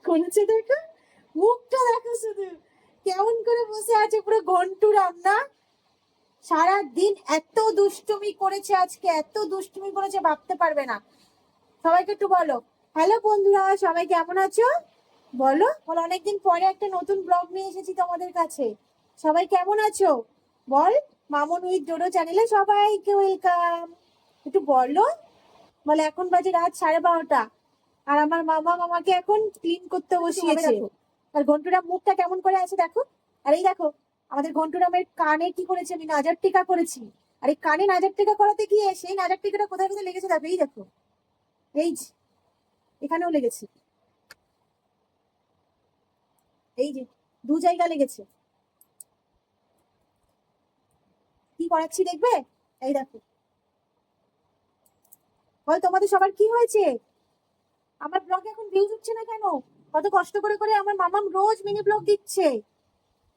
করেছে দেখো, মুখটা দেখো শুধু কেমন করে বসে আছে, পুরো ঘন্টুরাম না। সারা দিন এত দুষ্টুমি করেছে, আজকে এত দুষ্টুমি করেছে ভাবতে পারবে না। সবাইকে একটু বলো হ্যালো বন্ধুরা, সবাই কেমন আছো বলো বলো। অনেকদিন পরে একটা নতুন ব্লগ নিয়ে এসেছি তোমাদের কাছে। সবাই কেমন আছো বল। মামুন উইথ ডোডো চ্যানেলে সবাইকে ওয়েলকাম। একটু বলো। বলে এখন বাজে রাত 12:30 আর আমার মামা মামাকে এখন ক্লিন করতে বসিয়েছে। আর ঘন্টুরাম মুখটা কেমন করে আছে দেখো। আর এই দেখো আমাদের ঘন্টুরামের কানে কি করেছে, আমি নাজার টিকা করেছি। আর এই কানে নাজার টিকা করাতে গিয়ে সেই নাজার টিকাটা কোথায় কোথায় লেগেছে দেখো। এই দেখো, এই যে এখানেও লেগেছে, এই যে 2 জায়গা লেগেছে। কি করাচ্ছি দেখবে, এই দেখো। বল তোমাদের সবার কি হয়েছে? আমার ব্লগে এখন ভিউজ উঠছে না কেন? কত কষ্ট করে করে আমার মামাম রোজ মিনি ব্লগ দিচ্ছে।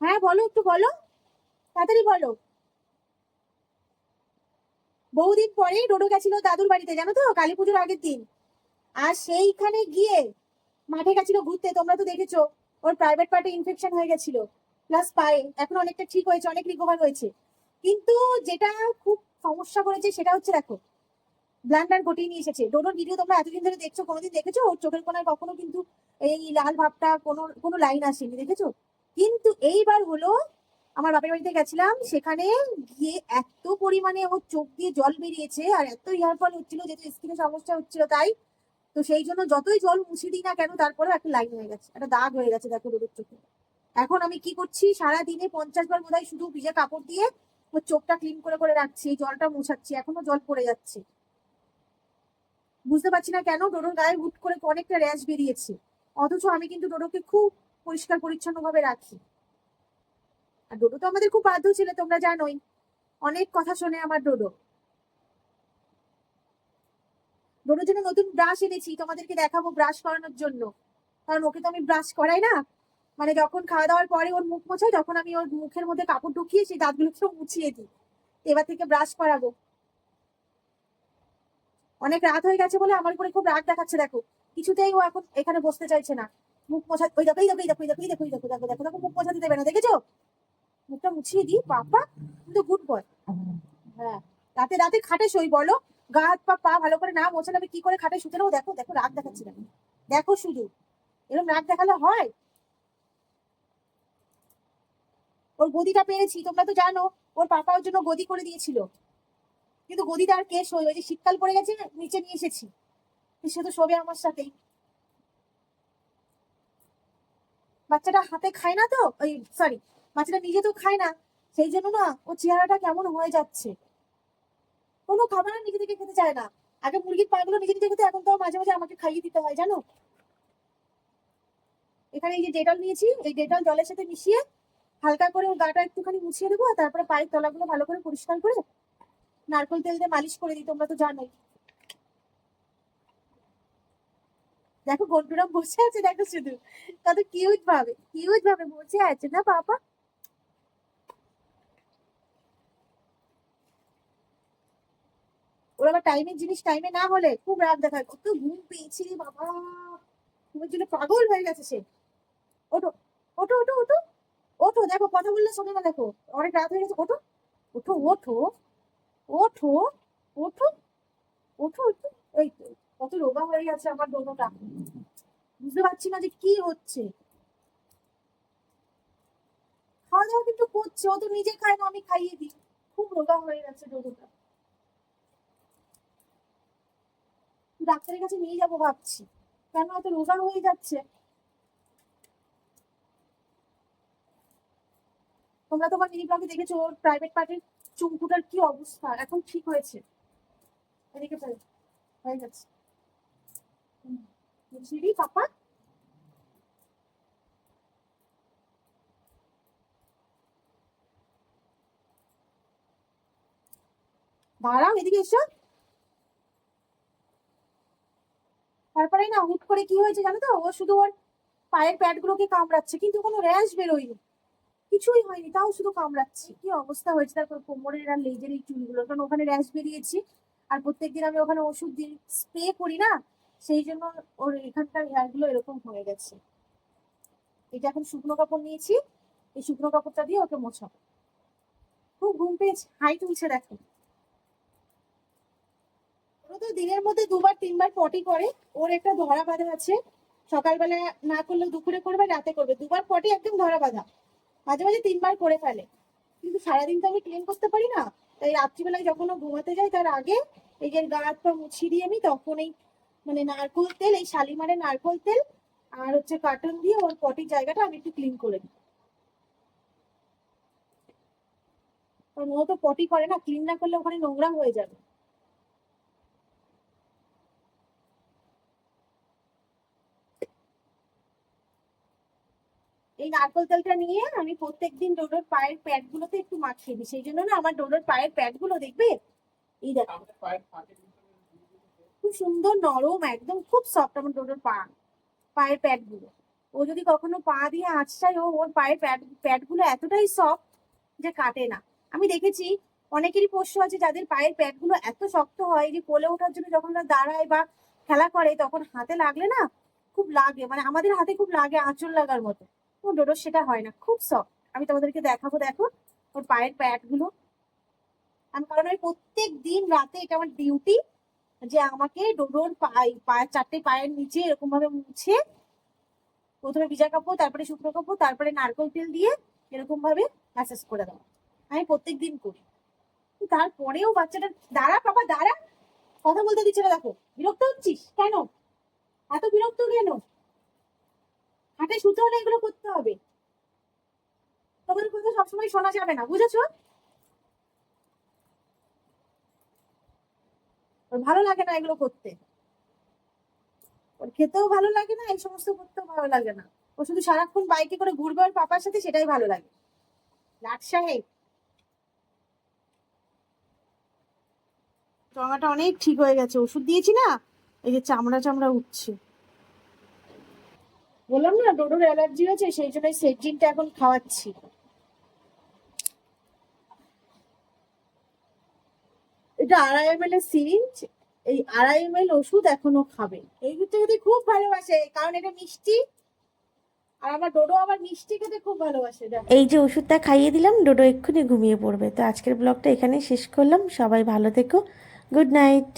হ্যাঁ বলো, একটু বলো, তাড়াতাড়ি বলো। বহুদিন পরে ডোডো গেছিল দাদুর বাড়িতে, জানো তো, কালী পুজোর আগের দিন। আর সেইখানে গিয়ে মাঠে গেছিল ঘুরতে, তোমরা তো দেখেছো। ওর প্রাইভেট পার্টে ইনফেকশন হয়ে গেছিল, প্লাস পায়ে এখন অনেকটা ঠিক হয়েছে, অনেক রিকভার হয়েছে। কিন্তু যেটা খুব সমস্যা করেছে সেটা হচ্ছে দেখো, ব্লান্ডার ঘটিয়ে নিয়ে এসেছে। ডোডোর ভিডিও তোমরা এতদিন ধরে দেখছো, কোনোদিন দেখেছো ওর চোখের কোনায় কখনো কিন্তু এই লাল ভাবটা কোনো কোনো লাইন আসেনি, দেখেছো? কিন্তু এইবার হলো, আমার বাপের বাড়িতে গেছিলাম, সেখানে গিয়ে এত পরিমাণে ওর চোখ দিয়ে জল বেরিয়েছে আর এত হেয়ার ফল হচ্ছিল, যেহেতু স্কিনে সমস্যা হচ্ছিল তাই। তো সেই জন্য যতই জল মুছে দিই না কেন, তারপরেও একটা লাইন হয়ে গেছে, একটা দাগ হয়ে গেছে দেখো ডোডোর চোখে। এখন আমি কি করছি, সারা দিনে 50 বার বোধহয় শুধু ভিজে কাপড় দিয়ে ওর চোখটা ক্লিন করে করে রাখছি, জলটা মুছাচ্ছি, এখনো জল পড়ে যাচ্ছে। বুঝতে পারছি না কেন ডোডোর গায়ে হুট করে অনেকটা র্যাশ বেরিয়েছে। অথচ আমি কিন্তু ডোডোকে খুব পরিষ্কার পরিচ্ছন্ন ভাবে রাখি। আর ডোডো তো আমাদের খুব বাধ্য ছিল, তোমরা জানোই, অনেক কথা শোনে আমার ডোডো। ডোডোর জন্য নতুন ব্রাশ এনেছি, তোমাদেরকে দেখাবো ব্রাশ করানোর জন্য। কারণ ওকে তো আমি ব্রাশ করাই না, মানে যখন খাওয়া দাওয়ার পরে ওর মুখ মোছাই, তখন আমি ওর মুখের মধ্যে কাপড় ঢুকিয়ে সেই দাঁতগুলোকেও মুছিয়ে দিই। এবার থেকে ব্রাশ করাবো। অনেক রাত হয়ে গেছে বলে আমার উপরে খুব রাগ দেখাচ্ছে দেখো। কিছুতেই ও এখন এখানে বসতে চাইছে না। মুখ মোছা, ওই দেখো, এই দেখো, এই দেখো, এই দেখো, এই দেখো, এই দেখো, দেখো, দেখো, দেখো, মুখ মোছাতে দেবে না, দেখেছো? মুখটা মুছিয়ে দিই বাবা, কিন্তু গুড বয়। হ্যাঁ, রাতে রাতে খাটে শোই বলো। গা হাত পা পা ভালো করে না মোছালে আমি কি করে খাটে শুতে নেবো? দেখো দেখো রাগ দেখাচ্ছি দেখো, দেখো শুধু, এরকম রাগ দেখালে হয়? ওর গদিটা পেয়েছি, তোমরা তো জানো, ওর পাপা ওর জন্য গদি করে দিয়েছিল। কিন্তু গদিটা আর কে শোয়, ওই যে শীতকাল পড়ে গেছে নিচে নিয়ে এসেছি, সে তো শোবে আমার সাথেই। বাচ্চাটা হাতে খায় না তো, ওই সরি, বাচ্চাটা নিজে তো খায় না, সেই জন্য না ও চেহারাটা কেমন হয়ে যাচ্ছে। কোনো খাবার আর নিজে থেকে খেতে চায় না। আগে মুরগির পাগুলো নিজে নিজে খেতে, এখন তো মাঝে মাঝে আমাকে খাইয়ে দিতে হয় জানো। এখানে এই যে ডেটল নিয়েছি, এই ডেটল জলের সাথে মিশিয়ে হালকা করে ওর গাটা একটুখানি মুছিয়ে দেবো, আর তারপরে পায়ের তলাগুলো ভালো করে পরিষ্কার করে নারকেল তেল দিয়ে মালিশ করে দিই, তোমরা তো জানোই। দেখো ঘন্টুরাম বসে আছে, দেখো শুধু কত কিউট ভাবে, কিউট ভাবে বসে আছে না পাপা। ওর আবার টাইমের জিনিস টাইমে না হলে খুব রাগ দেখায়। কত ঘুম পেয়েছি রে বাবা, ঘুমের জন্য পাগল হয়ে গেছে সে। ওঠো, ওঠো, ওঠো, ওঠো, ওঠো, দেখো কথা বললে শোনে না, দেখো অনেক রাত হয়ে গেছে, ওঠো, ওঠো, ওঠো, ওঠো, ওঠো, ওঠো, ওঠো। এই তো, কত রোগা হয়ে গেছে আমার দোনোটা, বুঝতে পারছি না যে কি হচ্ছে। খাওয়া দাওয়া কিন্তু করছে, ও তো নিজে খায় না, আমি খাইয়ে দিই। খুব রোগা হয়ে গেছে দোনোটা, ডাক্তারের কাছে নিয়ে যাবো ভাবছি, কেন এত রোগা হয়ে যাচ্ছে। তোমরা তো আমার মিনি ব্লগে দেখেছো ওর প্রাইভেট পার্টির চুমকুটার কি অবস্থা, এখন ঠিক হয়েছে। এদিকে ফেলে, হয়ে গেছে। বুঝলি পাপা, দাঁড়াও এদিকে এসো। তারপরে না হুট করে কি হয়েছে জানো তো, ও শুধু ওর পায়ের প্যাড গুলোকে কামড়াচ্ছে, কিন্তু কোনো র্যাশ বেরোয়নি, কিছুই হয়নি, তাও শুধু কামড়াচ্ছে। কি অবস্থা হয়েছে তারপর কোমরের আর লেজের এই চুলগুলো, কারণ ওখানে র্যাশ বেরিয়েছি। আর প্রত্যেকদিন আমি ওখানে ওষুধ দিই, স্প্রে করি না, সেই জন্য ওর এখানকার হেয়ার গুলো এরকম হয়ে গেছে। এটা এখন শুকনো কাপড় নিয়েছি, এই শুকনো কাপড়টা দিয়ে ওকে মোছাবো। খুব ঘুম পেয়েছে, হাই তুলছে দেখো। ও তো দিনের মধ্যে 2-3 বার পটি করে। ওর একটা ধরা বাঁধা আছে, সকালবেলা না করলেও দুপুরে করবে, রাতে করবে, 2বার পটি একদম ধরা বাঁধা। মাঝে মাঝে 3বার করে ফেলে, কিন্তু সারাদিন তো আমি ক্লিন করতে পারি না। তাই রাত্রিবেলায় যখন ও ঘুমাতে যায় তার আগে এই যে গা হাত পা মুছিয়ে দিয়ে আমি তখন এই মানে নারকোল তেল, এই শালিমারের নারকোল তেল আর হচ্ছে কার্টন দিয়ে ওর পটির জায়গাটা আমি একটু ক্লিন করে দিই। কারণ ও তো পটি করে না, ক্লিন না করলে ওখানে নোংরা হয়ে যাবে। এই নারকোল তেলটা নিয়ে আমি প্রত্যেকদিন ডোডোর পায়ের প্যাড গুলোতে একটু মাখিয়ে দিই। সেই জন্য না আমার ডোডোর পায়ের প্যাড গুলো দেখবে, এই দেখো খুব সুন্দর নরম, একদম খুব সফট আমার ডোডোর পায়ের প্যাড গুলো। ও যদি কখনো পা দিয়ে আঁচড়ায়, ওর পায়ের প্যাড গুলো এতটাই সফট যে কাটে না। আমি দেখেছি অনেকেরই পোষ্য আছে যাদের পায়ের প্যাড গুলো এত শক্ত হয় যে কোলে ওঠার জন্য যখন ওরা দাঁড়ায় বা খেলা করে তখন হাতে লাগলে না খুব লাগে, মানে আমাদের হাতে খুব লাগে আঁচড় লাগার মতো। ও ডোডোর সেটা হয় না, খুব সফট। আমি তোমাদেরকে দেখাবো, দেখো ওর পায়ের প্যাড গুলো। আমি কারণ আমি প্রত্যেক দিন রাতে, এটা আমার ডিউটি, যে আমাকে ডোডোর পায়ের 4টে পায়ের নিচে এরকম ভাবে মুছে, প্রথমে ভিজা কাপড়, তারপরে শুকনো কাপড়, তারপরে নারকেল তেল দিয়ে এরকম ভাবে ম্যাসাজ করে দেওয়া। আমি প্রত্যেক দিন করি। তারপরেও বাচ্চাটা, দাঁড়া বাবা দাঁড়া, কথা বলতে দিচ্ছে না দেখো। বিরক্ত হচ্ছিস কেন? এত বিরক্ত কেন? হাটে শুতে হলে এগুলো করতে হবে, তোমাদের কথা সবসময় শোনা যাবে না, বুঝেছো? ওর ভালো লাগে না এগুলো করতে, ওর খেতেও ভালো লাগে না, এই সমস্ত করতেও ভালো লাগে না। ও শুধু সারাক্ষণ বাইকে করে ঘুরবে ওর পাপার সাথে, সেটাই ভালো লাগে। লাট সাহেব, চামড়াটা অনেক ঠিক হয়ে গেছে, ওষুধ দিয়েছি না, এই যে চামড়া চামড়া উঠছে। বললাম না ডোডোর অ্যালার্জি আছে, সেই জন্য সেটজিনটা এখন খাওয়াচ্ছি। এটা 2.5 ml এর সিরিঞ্জ, এই 2.5 ml ওষুধ এখনো খাবে। এই দুধটা খেতে খুব ভালোবাসে কারণ এটা মিষ্টি, আর আমার ডোডো আবার মিষ্টি খেতে খুব ভালোবাসে। এই যে ওষুধটা খাইয়ে দিলাম, ডোডো এক্ষুনি ঘুমিয়ে পড়বে। তো আজকের ব্লগটা এখানেই শেষ করলাম। সবাই ভালো থেকো, গুড নাইট।